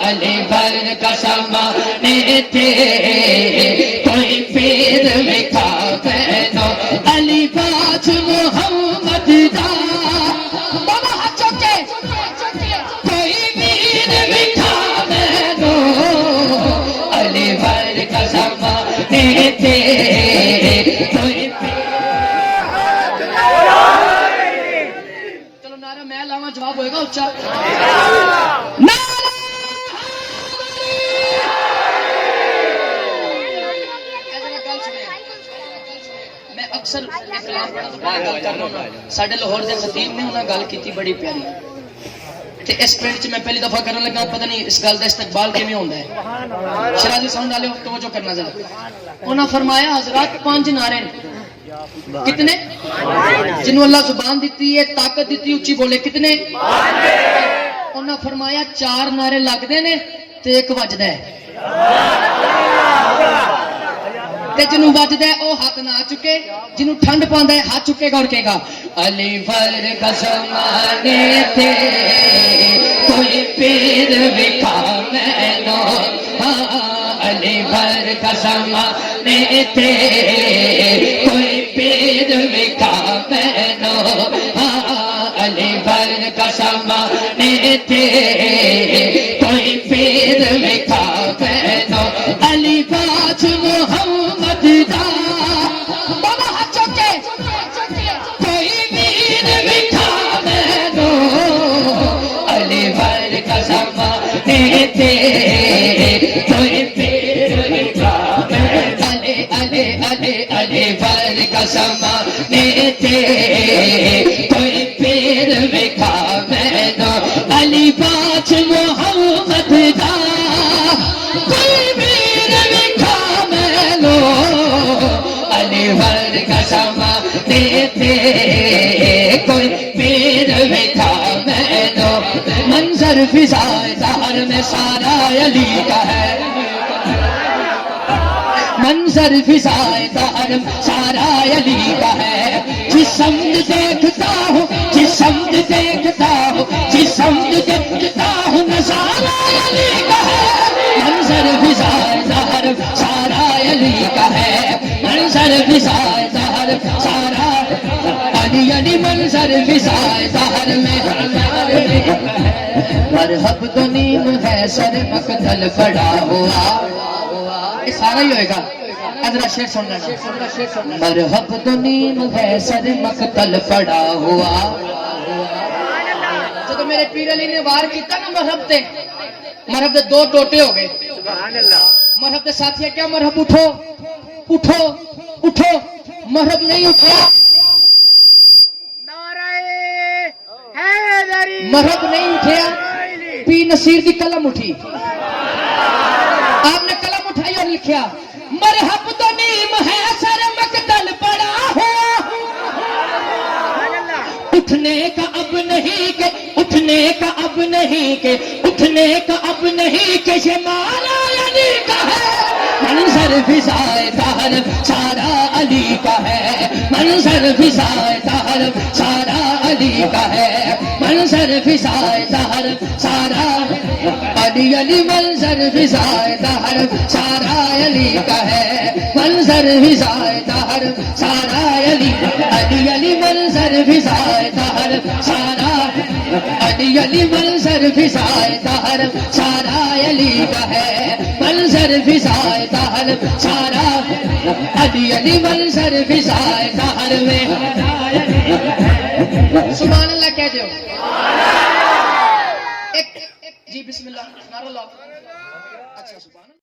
علی بر قسم تھے کوئی پیر مکھا بینو علی باج محمد دا بابا ہاتھ چوکے کوئی پیر مکھا بینو علی بر قسم تھے کوئی میں لاواں جواب ہوئے گا اچھا میں اکثر ساڈے لاہور دے خطیب نے انہاں گل کیتی بڑی پیاری تے اس پرنٹ چ میں پہلی دفعہ کرن لگا پتہ نہیں اس گل دا استقبال کیویں ہوندا ہے شرازی ساؤنڈ والے توجہ کرنا ذرا انہاں فرمایا حضرات 5 نعرے کتنے جنہوں اللہ زبان دیتی ہے طاقت دیتی اچھی بولے کتنے انہاں فرمایا 4 نعرے لگدے نے تے ایک وجدا ہے تے جنوں وجدا ہے او ہاتھ نہ چکے جنوں ٹھنڈ پاندا ہے ہاتھ چکے گا اور کہے گا علی بر قسم تھے کوئی پیر وکھا مینو علی بر قسم تھے کوئی پیر وکھا مینو علی بر قسم تھے کوئی پیر وکھا مینو علی باج محمد دا بابا ہاتھ چوکے کوئی پیر وکھا مینو علی بر قسم تھے کوئی پیر وکھا علی بر قسم تھے کوئی پیر وکھا مینو علی باج محمد دا کوئی پیر وکھا مینو علی بر قسم تھے کوئی پیر وکھا مینو منظر فضائے دہر میں سارا علی کا ہے منظر فضائے دہر سارا علی کا ہے جس سمت دیکھتا ہوں جس سمت دیکھتا ہوں جس سمت دیکھتا ہوں نظارہ علی کا ہے منظر فضائے دہر سارا علی کا ہے منظر فضائے دہر سارا علی علی منظر فضائے دہر میں مرحب تو نیم ہے سر مقتل پڑا ہوا یہ سارا ہی ہوئے گا ادرا شیر سن لینا مرحب تو نیم ہے سر مقتل پڑا ہوا جب میرے پیر علی نے وار کیتا نا مرحب دے 2 ٹوٹے ہو گئے مرحب دے ساتھی کیا مرحب اٹھو اٹھو اٹھو مرحب نہیں اٹھا مرحب نہیں اٹھیا پی نصیر دی قلم اٹھی آپ نے قلم اٹھائی اور لکھیا مرحب تو نیم ہے سر مقتل پڑا ہوا اٹھنے کا اب نہیں کہ اٹھنے کا اب نہیں کہ اٹھنے کا اب نہیں کہ یہ مالا علی کا ہے منظر فضائے دہر سارا علی کا ہے منظر فضائے دہر سارا علی کا ہے منظر فضائے دہر سارا علی علی منظر فضائے دہر سارا علی کا ہے منظر فضائے دہر سارا علی علی علی منظر فضائے دہر سارا علی علی منظر فضائے دہر سارا علی کا ہے منظر فضائے دہر سارا علی علی منظر فضائے دہر میں سبحان اللہ کہہ دیو جی بسم اللہ نعرہ لاؤ اچھا سبحان اللہ